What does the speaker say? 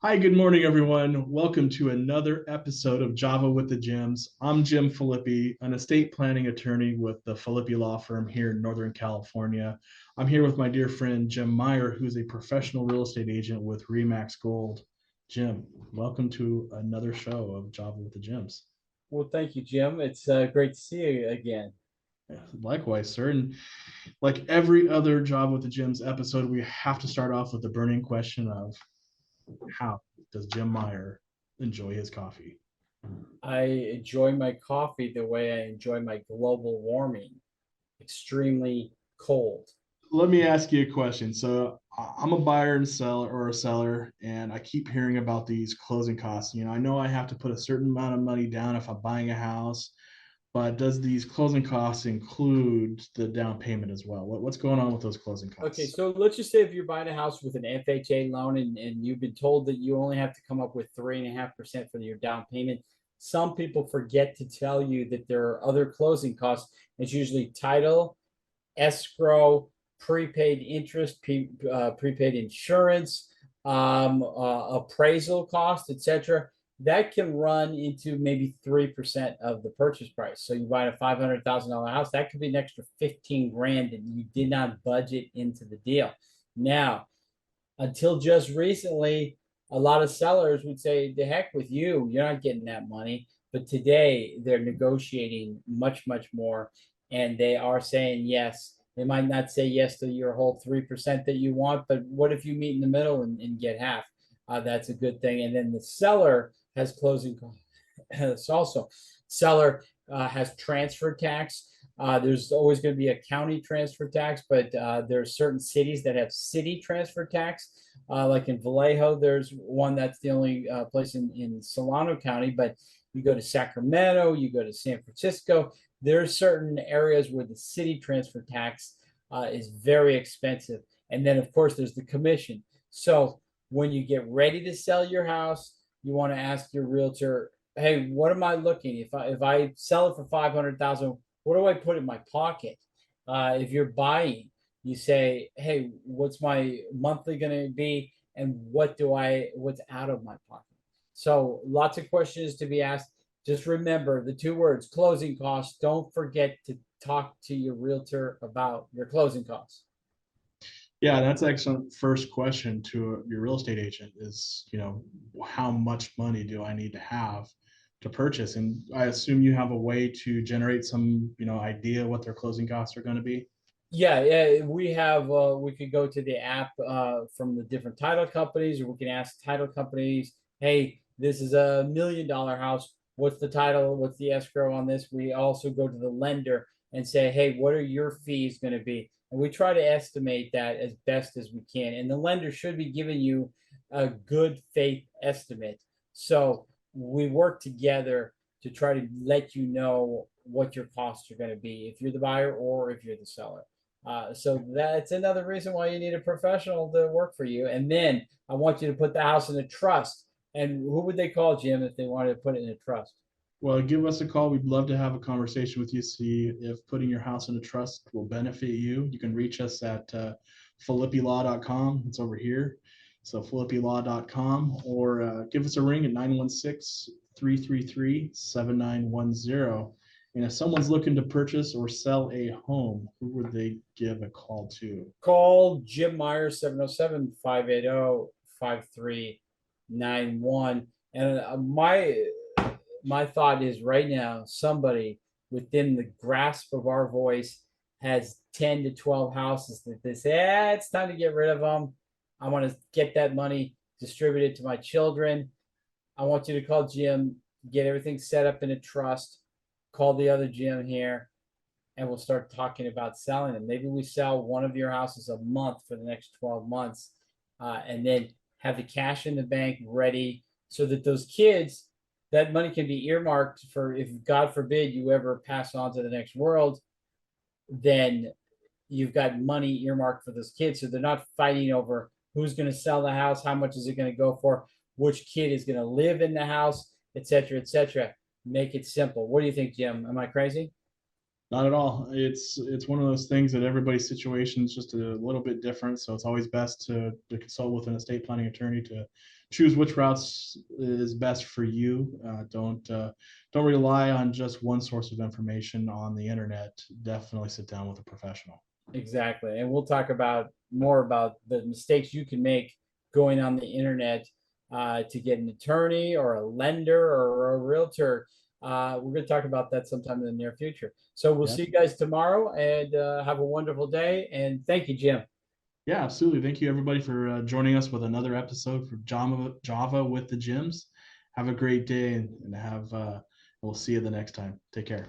Hi, good morning, everyone. Welcome to another episode of Java with the Jims. I'm Jim Filippi, an estate planning attorney with the Filippi Law Firm here in Northern California. I'm here with my dear friend Jim Meyer, who's a professional real estate agent with Remax Gold. Jim, welcome to another show of Java with the Jims. Well, thank you, Jim. It's great to see you again. Yeah, likewise, sir. And like every other Java with the Jims episode, we have to start off with the burning question of how does Jim Meyer enjoy his coffee? I enjoy my coffee the way I enjoy my global warming, extremely cold. Let me ask you a question. So I'm a buyer and seller or a seller, and I keep hearing about these closing costs. I know I have to put a certain amount of money down if I'm buying a house, but does these closing costs include the down payment as well? What's going on with those closing Okay, costs? so let's just say if you're buying a house with an FHA loan and you've been told that you only have to come up with 3.5% for your down payment. Some people forget to tell you that there are other closing costs. It's usually title, escrow, prepaid interest, prepaid insurance, appraisal cost, etc. That can run into maybe 3% of the purchase price. So you buy a $500,000 house, that could be an extra 15 grand that you did not budget into the deal. Now, until just recently, a lot of sellers would say, the heck with you, you're not getting that money. But today they're negotiating much, much more. And they are saying yes. They might not say yes to your whole 3% that you want, but what if you meet in the middle and get half? That's a good thing. And then the seller has closing costs also. Seller has transfer tax. There's always going to be a county transfer tax, but there are certain cities that have city transfer tax. Like in Vallejo, there's one that's the only place in Solano County, but you go to Sacramento, you go to San Francisco, there are certain areas where the city transfer tax is very expensive. And then, of course, there's the commission. So when you get ready to sell your house, you want to ask your realtor, hey, what am I looking? If I sell it for 500,000, what do I put in my pocket? If you're buying, you say, hey, what's my monthly going to be, and what's out of my pocket? So lots of questions to be asked. Just remember the two words closing costs. Don't forget to talk to your realtor about your closing costs. Yeah, that's excellent. First question to your real estate agent is, how much money do I need to have to purchase? And I assume you have a way to generate some, idea what their closing costs are going to be. Yeah, yeah, we have. We could go to the app from the different title companies, or we can ask title companies, "Hey, this is $1 million house. What's the title? What's the escrow on this?" We also go to the lender and say, "Hey, what are your fees going to be?" And we try to estimate that as best as we can. And the lender should be giving you a good faith estimate. So we work together to try to let you know what your costs are going to be if you're the buyer or if you're the seller. So that's another reason why you need a professional to work for you. And then I want you to put the house in a trust. And who would they call, Jim, if they wanted to put it in a trust? Well, give us a call. We'd love to have a conversation with you, see if putting your house in a trust will benefit you. You can reach us at philippilaw.com. It's over here. So philippilaw.com, or give us a ring at 916-333-7910. And if someone's looking to purchase or sell a home, who would they give a call to? Call Jim Myers 707-580-5391. And my thought is right now, somebody within the grasp of our voice has 10 to 12 houses that they say, it's time to get rid of them. I want to get that money distributed to my children. I want you to call Jim, get everything set up in a trust, call the other Jim here, and we'll start talking about selling them. Maybe we sell one of your houses a month for the next 12 months, and then have the cash in the bank ready so that those kids, that money can be earmarked for if God forbid you ever pass on to the next world, then you've got money earmarked for those kids. So they're not fighting over who's going to sell the house, how much is it going to go for, which kid is going to live in the house, etc., etc. Make it simple. What do you think, Jim? Am I crazy? Not at all. It's one of those things that everybody's situation is just a little bit different. So it's always best to consult with an estate planning attorney to choose which routes is best for you. Don't rely on just one source of information on the internet. Definitely sit down with a professional. Exactly. And we'll talk about more about the mistakes you can make going on the internet to get an attorney or a lender or a realtor. We're going to talk about that sometime in the near future. So we'll Yes. see you guys tomorrow and have a wonderful day. And thank you, Jim. Yeah, absolutely. Thank you everybody for joining us with another episode for Java with the Gyms. Have a great day and have we'll see you the next time. Take care.